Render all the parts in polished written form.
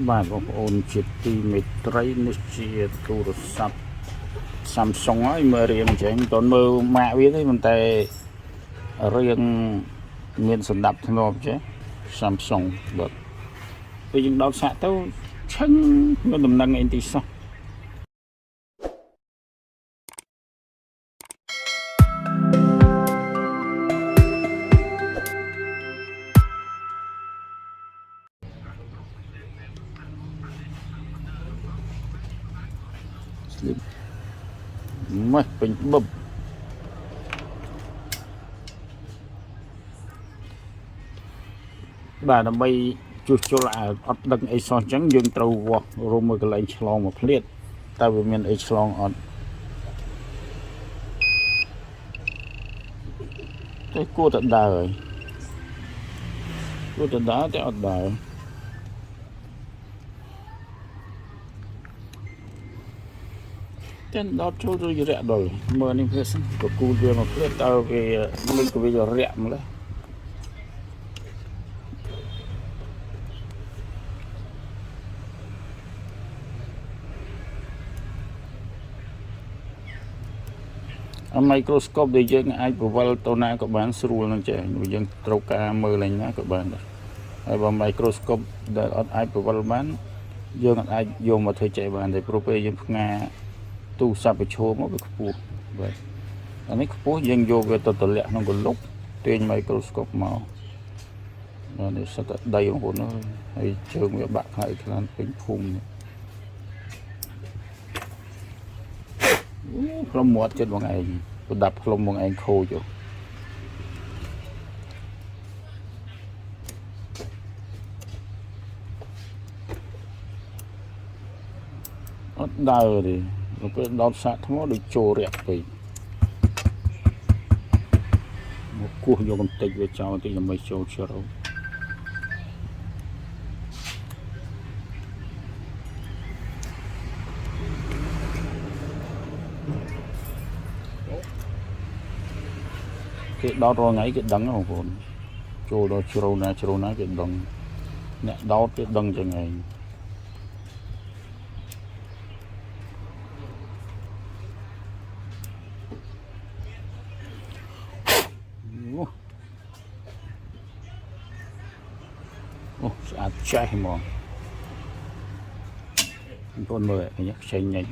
បាទបងប្អូនជាទីមេត្រីនេះជាទូរស័ព្ទ Samsung ហើយមើលរៀងចេញមិនទាន់មើលម៉ាកវាទេប៉ុន្តែរៀងមានសម្ដាប់ធ្នាប់ចេះ Samsung បាទពេលយើងដោតសាក់ទៅឆឹងមានដំណឹងអីទីសោះមកពេញបឹបបាទដើម្បីជួសជុលអត់ដឹងអីសោះអញ្ចឹងយើងត្រូវវាស់រួមមួយកន្លែងឆ្លងមកភ្លាតតើវាមានអីឆ្លងអត់តែគួរតែដើរហើយគួរតែដើរតែអត់ដើរតែដោតចូលទៅរយៈដល់មើលនេះវាសិនក៏គូវាមកភ្លាតតើវាមិនក៏វារាក់ម្ល៉េះmicroscope ដែលយើងអាចប្រវល់ទៅណាក៏បានស្រួលនឹងចេះយើងត្រូវការមើលឡើងណាក៏បានដែរហើយបើ microscope ដែលអត់អាចប្រវល់បានយើងអាចយកមកធ្វើចេះបានតែព្រោះពេលយើងផ្ងាទូរស័ព្ទប្រឈមមកវាខ្ពស់បាទអានេះខ្ពស់យើងយកវាទៅទម្លាក់ក្នុងកលុកទាញ microscope មកនេះសិតតែដីបងប្អូនហើយជើងវាបាក់ខ្លាយខ្លាំងពេញភូមិផ្លុំមាត់ចិត្តបងឯងប្រដាប់ផ្លុំបងឯងខូចអត់ដើរទេពេលដោតសាកថ្មដូចចូលរាក់ពេកមកគោះយកបន្តិចវាចោលបន្តិចដើម្បីចូលជ្រៅគេដោតរាល់ថ្ងៃគេដឹងបងប្អូនចូលដល់ជ្រៅណាគេដឹងអ្នកដោតគេដឹងចឹងឯងអូស្អាតចាស់ហ្មងបងប្អូនមើលឃើញខ្ចីញ៉ៃ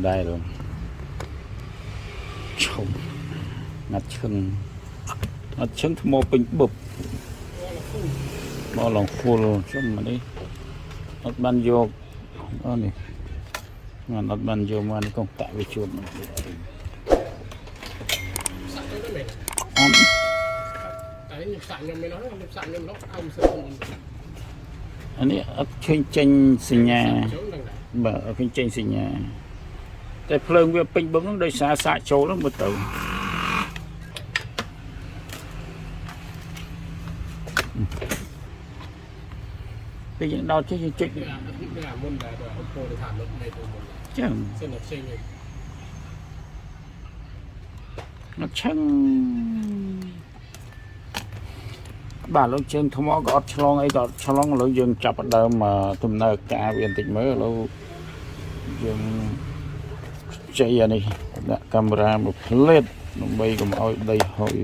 ដែរluôn chồng ngắt chân mô bình bụp bao lòng full xong mà đi nó ban vô đó này mà nó ban vô mà nó công tạ về chuột anh ấy ở trên tranh xì nhà mà ở trên tranh xì nhàแต่เพลิงវាពេញបឹងហ្នឹងដោយសារសាកចូលហ្នឹងមើលទៅពេលយើងដោតចេះយើងចុចមុនដែរអូពូទៅថាលោកនៃទៅមុនចឹងសិនតែផ្សេងវិញមកឆឹងបាទលោកជើងថ្មក៏អត់ឆ្លងអីក៏អត់ឆ្លងឥឡូវយើងចាប់ដើមដំណើរការវាបន្តិចមើលឥឡូវយើងចៃអានេះដាក់កាមេរ៉ាមកផ្លេតដើម្បីកុំឲ្យដីហុយ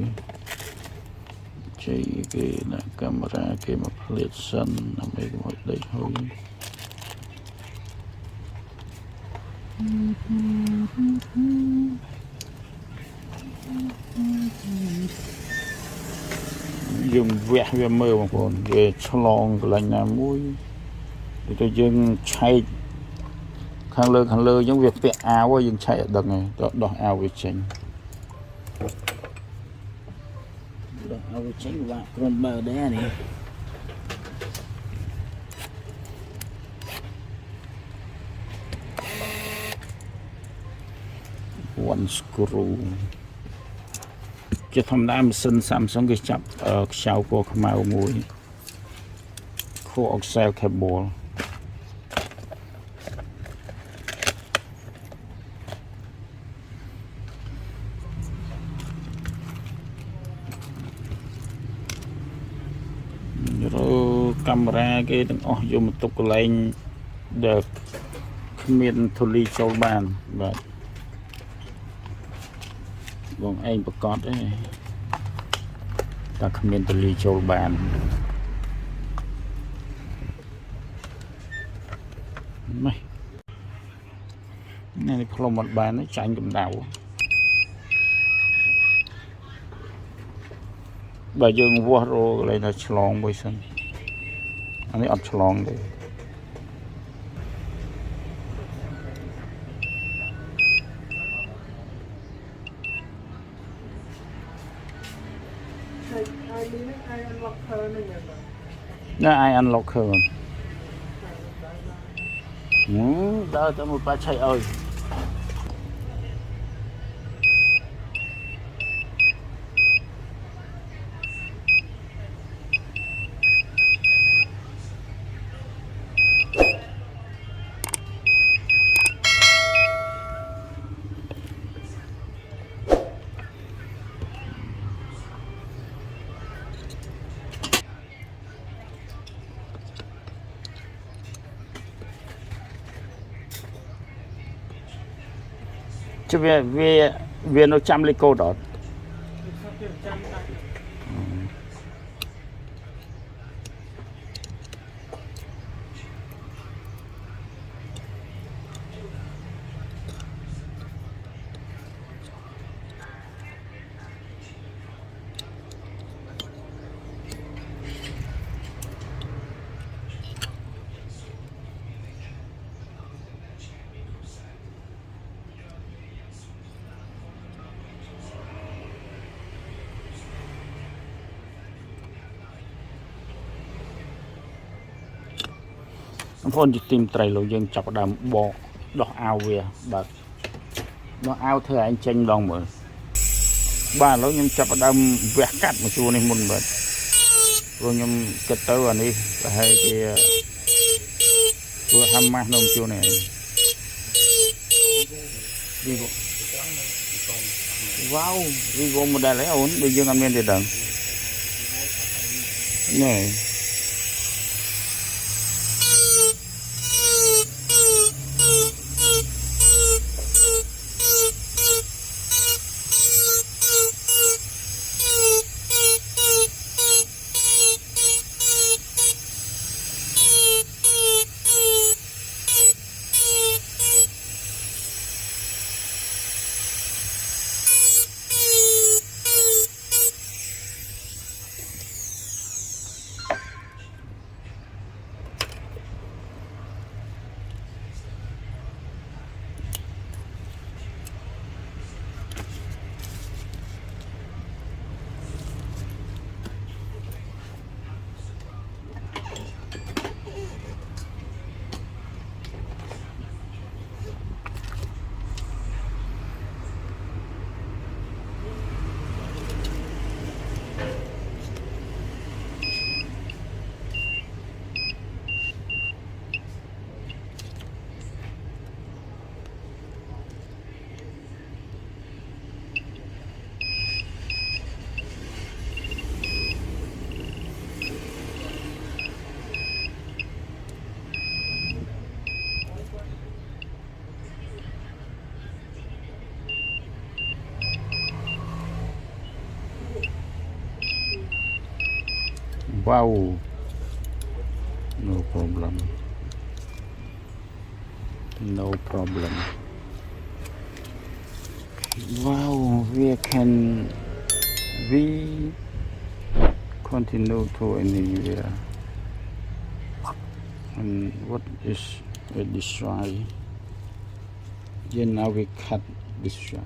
ចៃគេដាក់កាមេរ៉ាគេមកផ្លេតសិនដើម្បីកុំឲ្យដីហុយយើងវះវាមើលបងប្អូនវាឆ្លងកន្លែងណាមួយទៅយើងឆែកខាងលើអញ្ចឹងវាពាក់អាវយើងឆែកអត់ដឹងទេទៅដោះអាវវាចេញដោះអាវវាចេញវាគ្រាន់បើដែរនេះone screw ជាធម្មតាម៉ាស៊ីន Samsung គេចាប់ខ្ចៅពណ៌ខ្មៅមួយ coaxial cable camera cái từng vô một tục lên được miền thổ ly châu bàn và bọn anh bật cót đấy ta miền thổ ly châu bàn mày này phong một bàn nó chạy cầm đầu bà dương vua rồi lại là chlong bây giờ anh ấy ăn chlong đấy nó ai ăn lọc hơn đó tao một ba chạy ơi chứ về nó chăm lấy cô đó phone tìm trai lối dân chọc đầm bò đỏ ao về bật nó ao thưa anh tranh đồng mở ba lối nhưng chọc đầm vẹt cắt một chú này muốn bật rồi nhưng kết tớ vào đi hay thì vừa ham mang đồng chú này đi wow đi vô một đại lấy ổn bây giờ ăn men thì đằng này wow no problem wow we continue to anywhere and what is a destroy then now we cut destroy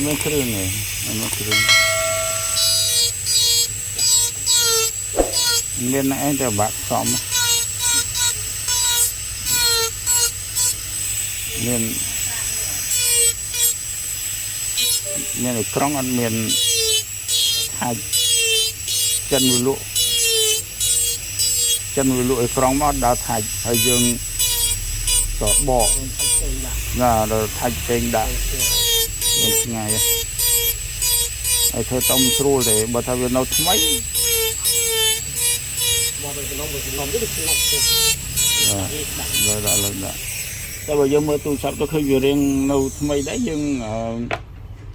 ត់មានគ្រឿងទេអត់មានគ្រឿងមានឯងតែបាក់សំមានឯក្រុងអត់មានថាច់ចិនវាលក់ឯក្រុងមកដល់ថាច់ហើយយើងក៏បកណាដល់ថាច់ពេញដាក់មានឆ្ងាយហើយធ្វើต้มស្រួលទេបើថាវានៅថ្មីមកទៅក្នុងទៅក្នុងទៅក្នុងដាក់តែបើយើងមើលទូរស័ព្ទទៅឃើញវារៀងនៅថ្មីដែរយើង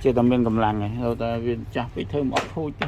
ជាតែមានកម្លាំងហើយតែវាចាស់ពេកធ្វើមកអត់ធូចទេ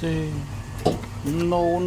No.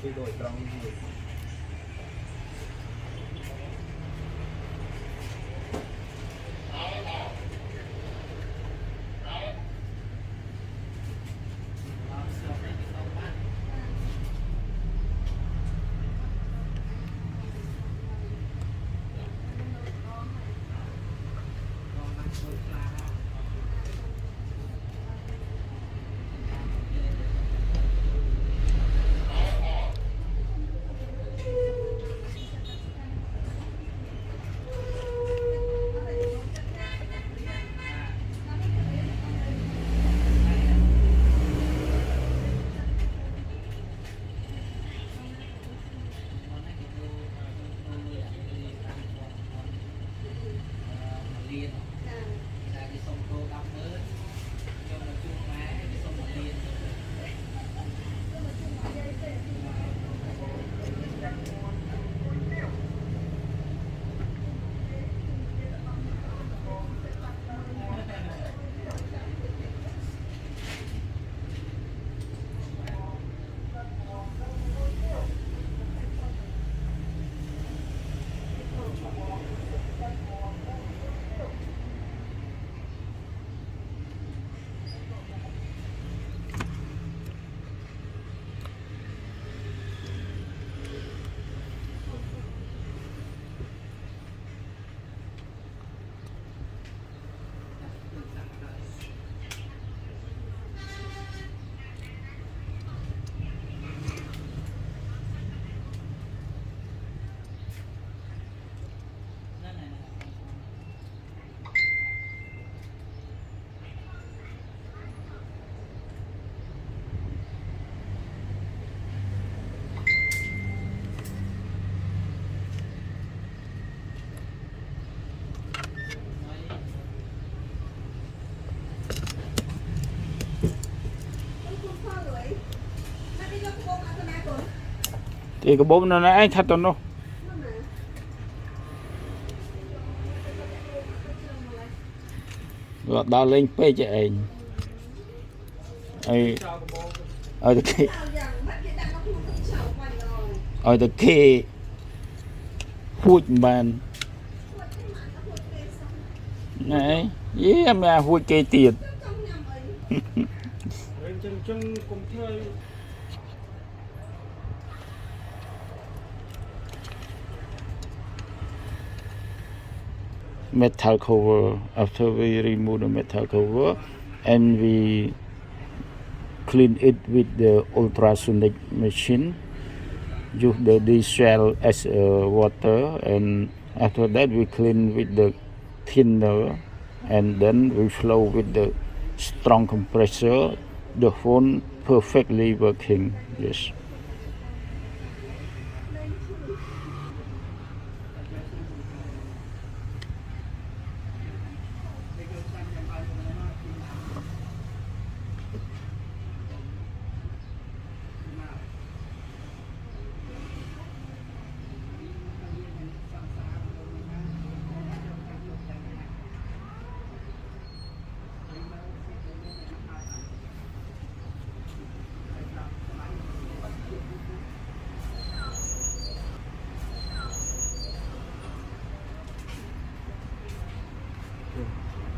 Khi đổi trong cái bông nó anh thật nó lọt đào lên phê cho anh ở the key ở the key hút bàn này yeah mà hút cây tiền metal cover. After we remove the metal cover and we clean it with the ultrasonic machine, use the diesel as water, and after that we clean with the thinner, and then we flow with the strong compressor. The phone perfectly working. Yes.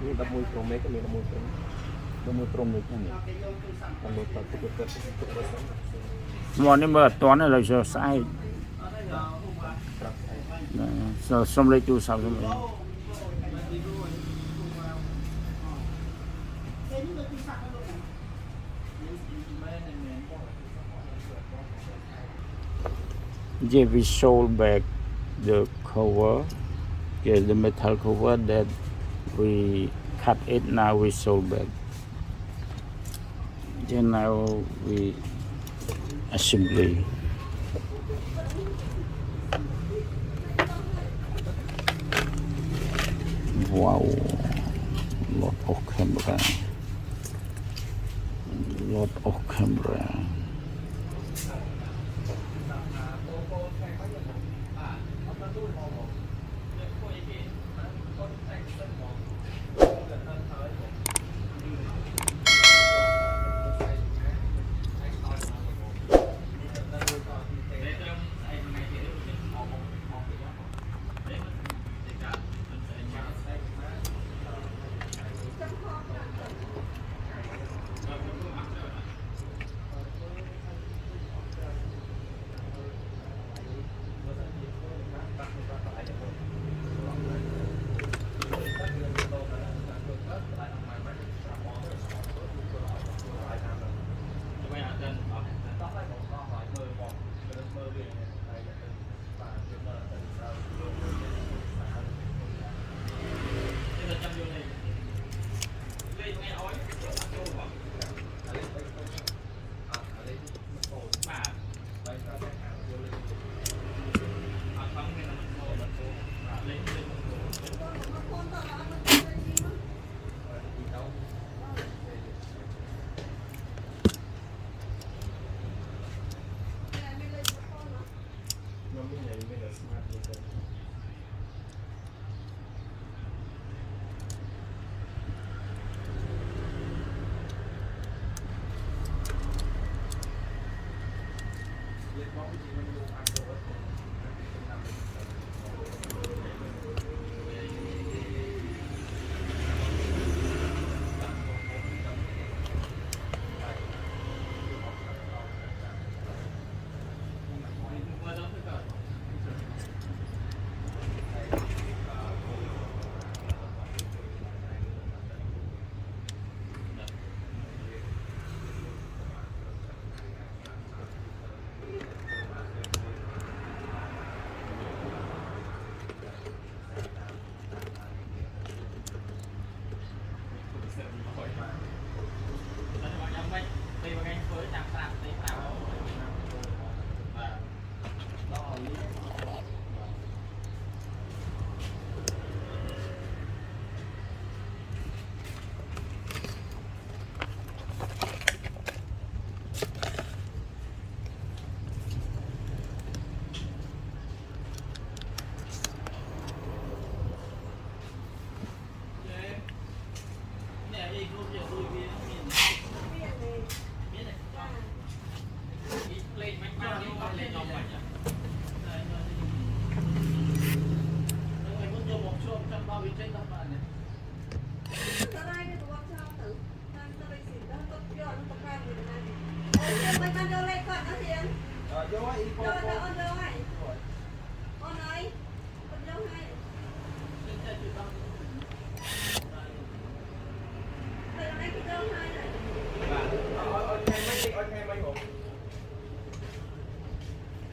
Ini đập mùi trộm mấy cái này là mùi trộm đập mùi trộm mấy cái này làm một tập Món này mà toán này là giờ sai xong lấy chú sao xong lấy yeah, we sold back the cover, yeah, the metal cover that we cut it. Now we sold back. Then now we assembly. Wow, lot of camera. Lot of camera.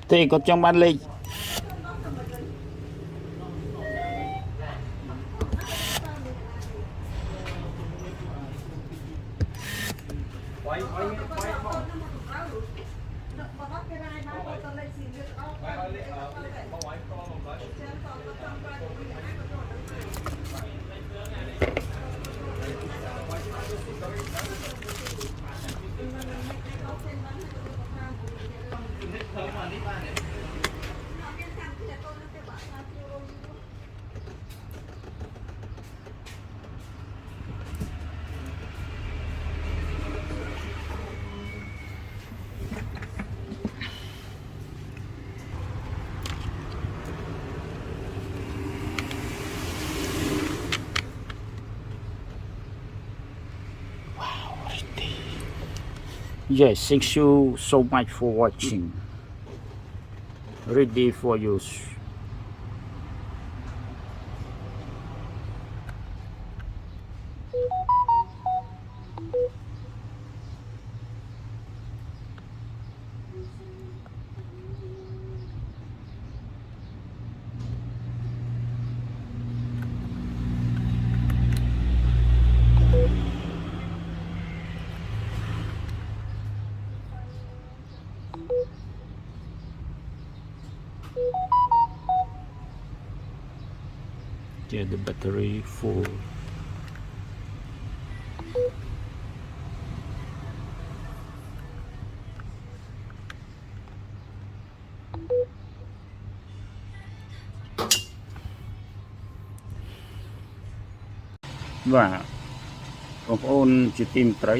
Thế có trong ban lịch Yes, thank you so much for watching. Ready for use. Yeah, the battery full. Và បងប្អូនជាទីមេត្រី